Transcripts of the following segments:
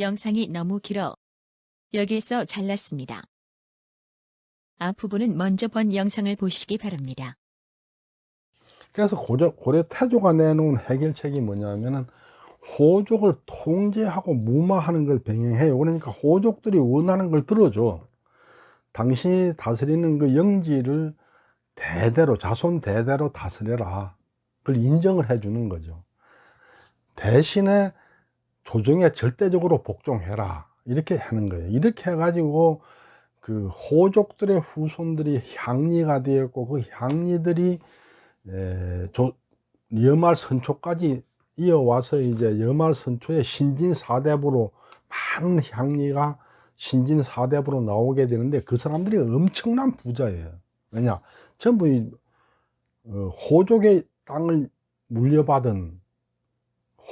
영상이 너무 길어. 여기에서 잘랐습니다. 앞부분은 먼저 본 영상을 보시기 바랍니다. 그래서 고려 태조가 내놓은 해결책이 뭐냐면은 호족을 통제하고 무마하는 걸 병행해요. 그러니까 호족들이 원하는 걸 들어줘. 당신이 다스리는 그 영지를 대대로, 자손 대대로 다스려라. 그걸 인정을 해주는 거죠. 대신에 조정에 절대적으로 복종해라. 이렇게 하는 거예요. 이렇게 해가지고 그 호족들의 후손들이 향리가 되었고, 그 향리들이 여말 선초까지 이어와서 이제 여말 선초에 신진 사대부로 많은 향리가 신진 사대부로 나오게 되는데, 그 사람들이 엄청난 부자예요. 왜냐, 전부 호족의 땅을 물려받은,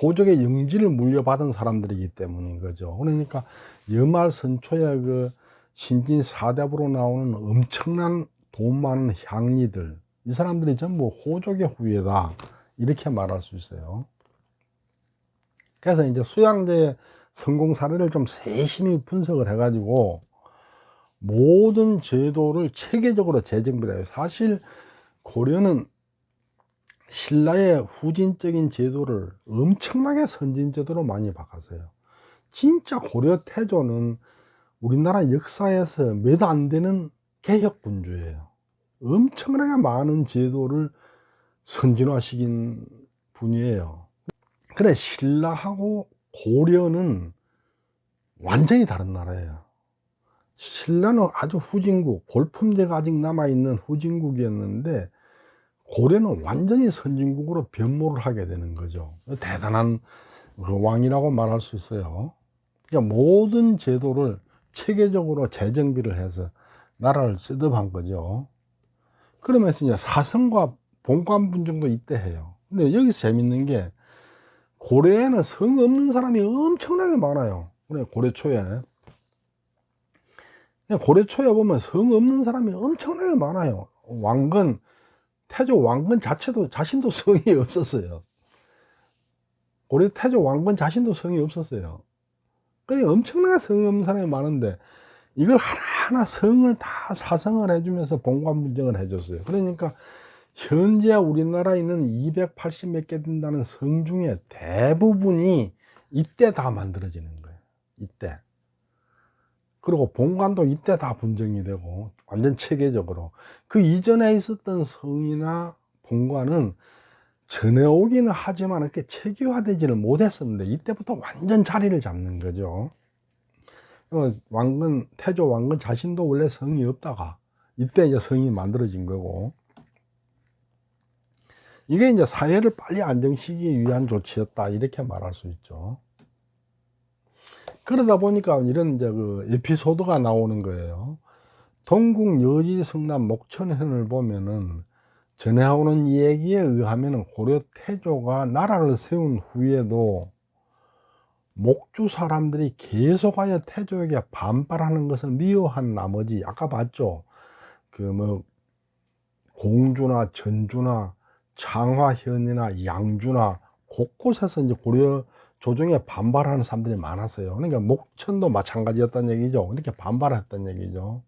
호족의 영지를 물려받은 사람들이기 때문인 거죠. 그러니까 여말 선초에 그 신진 사대부로 나오는 엄청난 돈 많은 향리들, 이 사람들이 전부 호족의 후예다, 이렇게 말할 수 있어요. 그래서 이제 수양제의 성공 사례를 좀 세심히 분석을 해가지고 모든 제도를 체계적으로 재정비를 해요. 사실 고려는 신라의 후진적인 제도를 엄청나게 선진제도로 많이 바꿨어요. 진짜 고려 태조는 우리나라 역사에서 몇 안 되는 개혁군주예요. 엄청나게 많은 제도를 선진화시킨 분이에요. 그래, 신라하고 고려는 완전히 다른 나라예요. 신라는 아주 후진국, 골품제가 아직 남아있는 후진국이었는데, 고려는 완전히 선진국으로 변모를 하게 되는 거죠. 대단한 그 왕이라고 말할 수 있어요. 그러니까 모든 제도를 체계적으로 재정비를 해서 나라를 셋업한 거죠. 그러면서 이제 사성과 본관 분정도 이때 해요. 근데 여기서 재밌는 게, 고려에는 성 없는 사람이 엄청나게 많아요. 그래, 고려 초에는. 고려 초에 보면 성 없는 사람이 엄청나게 많아요. 왕건, 태조 왕건 자신도 성이 없었어요. 고려 태조 왕건 자신도 성이 없었어요. 그러니까 엄청나게 성이 없는 사람이 많은데, 이걸 하나하나 성을 다 사성을 해주면서 본관 분정을 해줬어요. 그러니까 현재 우리나라에 있는 280 몇 개 된다는 성 중에 대부분이 이때 다 만들어지는 거예요. 이때. 그리고 본관도 이때 다 분정이 되고 완전 체계적으로. 그 이전에 있었던 성이나 본관은 전해 오기는 하지만 이렇게 체계화되지를 못했었는데, 이때부터 완전 자리를 잡는 거죠. 왕건, 태조 왕건 자신도 원래 성이 없다가 이때 이제 성이 만들어진 거고, 이게 이제 사회를 빨리 안정시키기 위한 조치였다, 이렇게 말할 수 있죠. 그러다 보니까 이런 이제 그 에피소드가 나오는 거예요. 동국 여지 성남 목천현을 보면은 전해오는 얘기에 의하면 고려 태조가 나라를 세운 후에도 목주 사람들이 계속하여 태조에게 반발하는 것을 미워한 나머지, 아까 봤죠? 그 뭐 공주나 전주나 창화현이나 양주나 곳곳에서 이제 고려 조정에 반발하는 사람들이 많았어요. 그러니까 목천도 마찬가지였다는 얘기죠. 이렇게 반발했다는 얘기죠.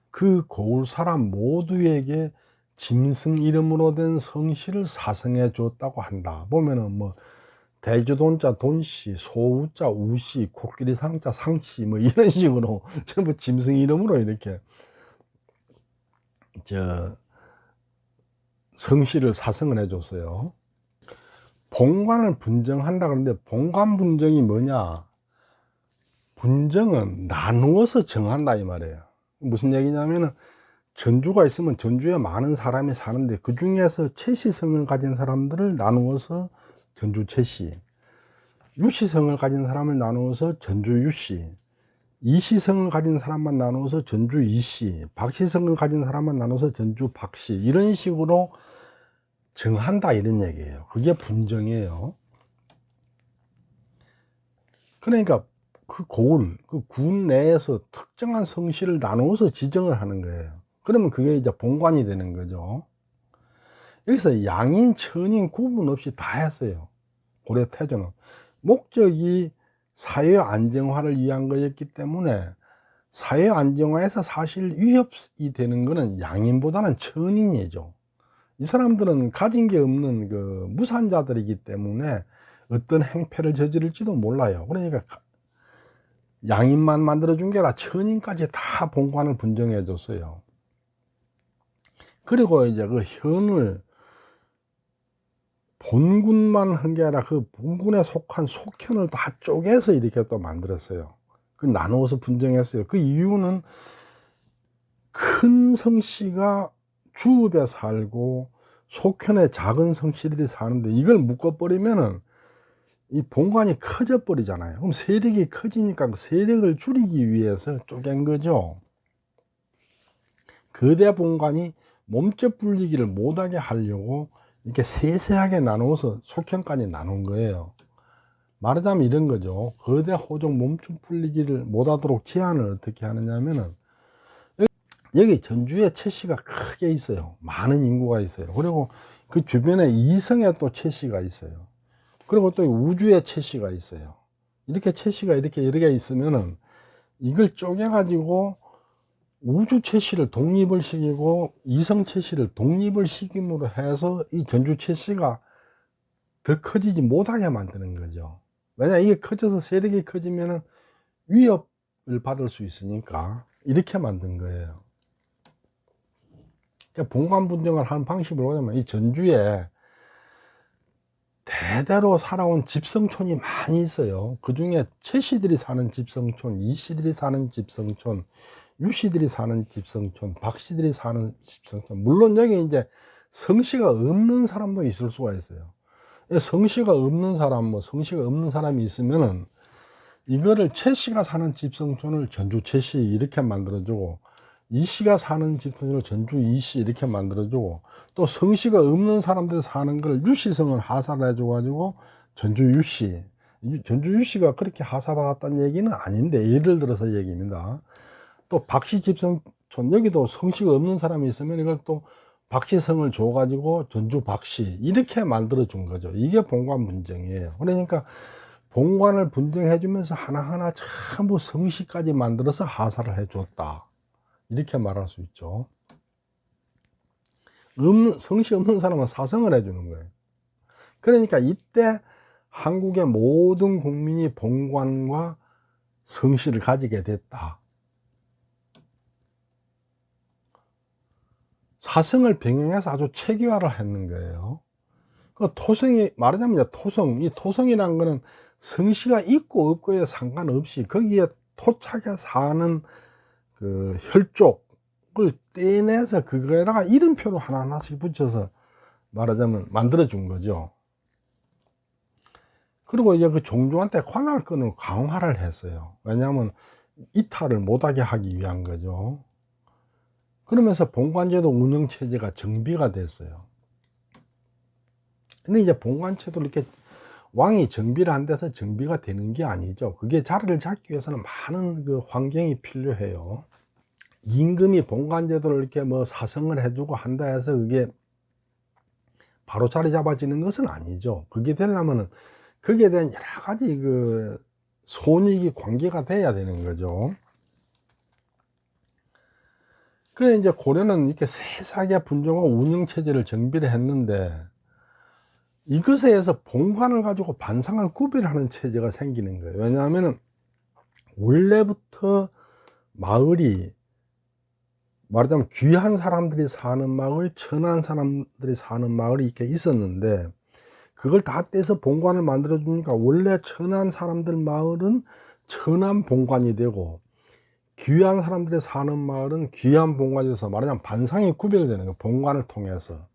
그 고을 사람 모두에게 짐승 이름으로 된 성씨를 사성해 줬다고 한다. 보면은 뭐 대주돈자 돈씨, 소우자 우씨, 코끼리 상자 상씨, 뭐 이런 식으로 전부 짐승 이름으로 이렇게 성씨를 사성을 해줬어요. 본관을 분정한다 그러는데, 본관 분정이 뭐냐? 분정은 나누어서 정한다, 이 말이에요. 무슨 얘기냐면은, 전주가 있으면 전주에 많은 사람이 사는데, 그 중에서 최씨성을 가진 사람들을 나누어서 전주 최씨, 유씨성을 가진 사람을 나누어서 전주 유씨, 이씨성을 가진 사람만 나누어서 전주 이씨, 박씨성을 가진 사람만 나누어서 전주 박씨, 이런 식으로 정한다, 이런 얘기예요. 그게 분정이에요. 그러니까 그 고을, 그 군 내에서 특정한 성씨를 나누어서 지정을 하는 거예요. 그러면 그게 이제 본관이 되는 거죠. 여기서 양인, 천인 구분 없이 다 했어요. 고려 태조는. 목적이 사회 안정화를 위한 거였기 때문에 사회 안정화에서 사실 위협이 되는 거는 양인보다는 천인이죠. 이 사람들은 가진 게 없는 그 무산자들이기 때문에 어떤 행패를 저지를지도 몰라요. 그러니까 양인만 만들어준 게 아니라 천인까지 다 본관을 분정해 줬어요. 그리고 이제 그 현을 본군만 한 게 아니라 그 본군에 속한 속현을 다 쪼개서 이렇게 또 만들었어요. 그 나누어서 분정했어요. 그 이유는 큰 성씨가 주읍에 살고 속현에 작은 성씨들이 사는데 이걸 묶어버리면은 이 본관이 커져 버리잖아요. 그럼 세력이 커지니까 그 세력을 줄이기 위해서 쪼갠 거죠. 거대 본관이 몸집 불리기를 못하게 하려고 이렇게 세세하게 나누어서 속현까지 나눈 거예요. 말하자면 이런 거죠. 거대 호종 몸집 불리기를 못하도록 제한을 어떻게 하느냐면은 여기 전주에 채씨가 크게 있어요. 많은 인구가 있어요. 그리고 그 주변에 이성에 또 채씨가 있어요. 그리고 또 우주에 채씨가 있어요. 이렇게 채씨가 이렇게 여러 개 있으면은 이걸 쪼개가지고 우주 채씨를 독립을 시키고 이성 채씨를 독립을 시킴으로 해서 이 전주 채씨가 더 커지지 못하게 만드는 거죠. 왜냐, 이게 커져서 세력이 커지면은 위협을 받을 수 있으니까 이렇게 만든 거예요. 그러니까 본관 분정을 하는 방식을 보자면 이 전주에 대대로 살아온 집성촌이 많이 있어요. 그 중에 최씨들이 사는 집성촌, 이씨들이 사는 집성촌, 유씨들이 사는 집성촌, 박씨들이 사는 집성촌. 물론 여기 이제 성씨가 없는 사람도 있을 수가 있어요. 성씨가 없는 사람, 뭐 성씨가 없는 사람이 있으면은 이거를 최씨가 사는 집성촌을 전주 최씨 이렇게 만들어주고, 이씨가 사는 집성촌을 전주 이씨 이렇게 만들어주고, 또 성씨가 없는 사람들 사는 걸 유씨성을 하사를 해줘가지고 전주 유씨, 전주 유씨가 그렇게 하사받았다는 얘기는 아닌데 예를 들어서 얘기입니다. 또 박씨 집성촌, 여기도 성씨가 없는 사람이 있으면 이걸 또 박씨성을 줘가지고 전주 박씨 이렇게 만들어 준 거죠. 이게 본관 분정이에요. 그러니까 본관을 분정해 주면서 하나하나 전부 성씨까지 만들어서 하사를 해 줬다, 이렇게 말할 수 있죠. 성씨 없는 사람은 사성을 해 주는 거예요. 그러니까 이때 한국의 모든 국민이 본관과 성씨를 가지게 됐다. 사성을 병행해서 아주 체계화를 했는 거예요. 그 토성이, 말하자면 이제 토성, 이 토성이라는 거는 성씨가 있고 없고에 상관없이 거기에 토착해 사는 그 혈족을 떼내서 그거에다가 이름표로 하나하나씩 붙여서 말하자면 만들어준 거죠. 그리고 이제 그 종조한테 관할권을 강화를 했어요. 왜냐하면 이탈을 못하게 하기 위한 거죠. 그러면서 본관제도 운영체제가 정비가 됐어요. 근데 이제 본관제도를 이렇게 왕이 정비를 안 돼서 정비가 되는 게 아니죠. 그게 자리를 잡기 위해서는 많은 그 환경이 필요해요. 임금이 본관제도를 이렇게 뭐 사성을 해주고 한다 해서 그게 바로 자리 잡아지는 것은 아니죠. 그게 되려면은 거기에 대한 여러 가지 그 손익이 관계가 돼야 되는 거죠. 그래 이제 고려는 이렇게 세세하게 분정하고 운영체제를 정비를 했는데 이것에 의해서 본관을 가지고 반상을 구별하는 체제가 생기는 거예요. 왜냐하면 원래부터 마을이 말하자면 귀한 사람들이 사는 마을, 천한 사람들이 사는 마을이 이렇게 있었는데 그걸 다 떼서 본관을 만들어 주니까 원래 천한 사람들 마을은 천한 본관이 되고 귀한 사람들이 사는 마을은 귀한 본관이 돼서 말하자면 반상이 구별되는 거예요. 본관을 통해서.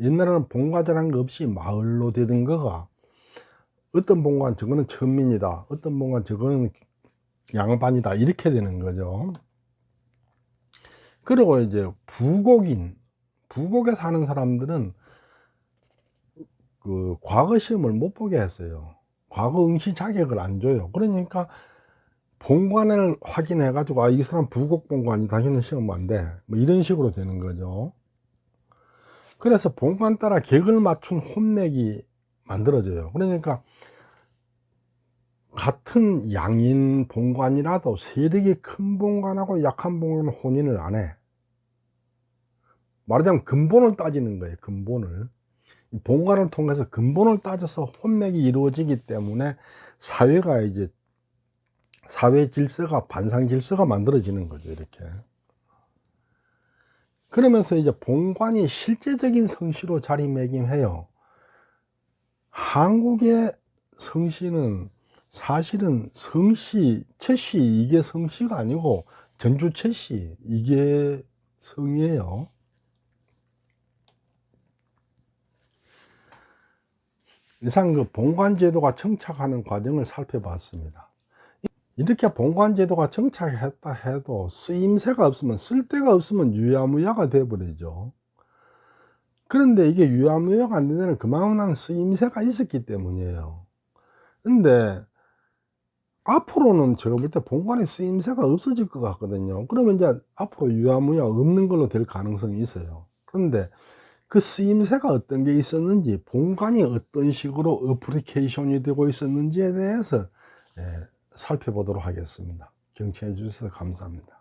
옛날에는 본관이라는 거 없이 마을로 되던 거가 어떤 본관 저거는 천민이다, 어떤 본관 저거는 양반이다, 이렇게 되는 거죠. 그리고 이제 부곡에 사는 사람들은 그 과거 시험을 못 보게 했어요. 과거 응시 자격을 안 줘요. 그러니까 본관을 확인해 가지고 이 사람 부곡 본관이 다시는 시험 안 돼, 뭐 이런 식으로 되는 거죠. 그래서 본관 따라 격을 맞춘 혼맥이 만들어져요. 그러니까 같은 양인 본관이라도 세력이 큰 본관하고 약한 본관은 혼인을 안 해. 말하자면 근본을 따지는 거예요. 근본을. 이 본관을 통해서 근본을 따져서 혼맥이 이루어지기 때문에 사회가 이제 사회 질서가 반상 질서가 만들어지는 거죠. 이렇게. 그러면서 이제 본관이 실제적인 성씨로 자리매김해요. 한국의 성씨는 사실은 성씨, 최씨 이게 성씨가 아니고 전주 최씨 이게 성이에요. 이상 그 본관제도가 정착하는 과정을 살펴봤습니다. 이렇게 본관제도가 정착했다 해도 쓰임새가 없으면, 쓸 데가 없으면 유야무야가 돼버리죠. 그런데 이게 유야무야가 안 되는 그만한 쓰임새가 있었기 때문이에요. 근데 앞으로는 제가 볼 때 본관의 쓰임새가 없어질 것 같거든요. 그러면 이제 앞으로 유야무야 없는 걸로 될 가능성이 있어요. 그런데 그 쓰임새가 어떤 게 있었는지, 본관이 어떤 식으로 어플리케이션이 되고 있었는지에 대해서 살펴보도록 하겠습니다. 경청해 주셔서 감사합니다.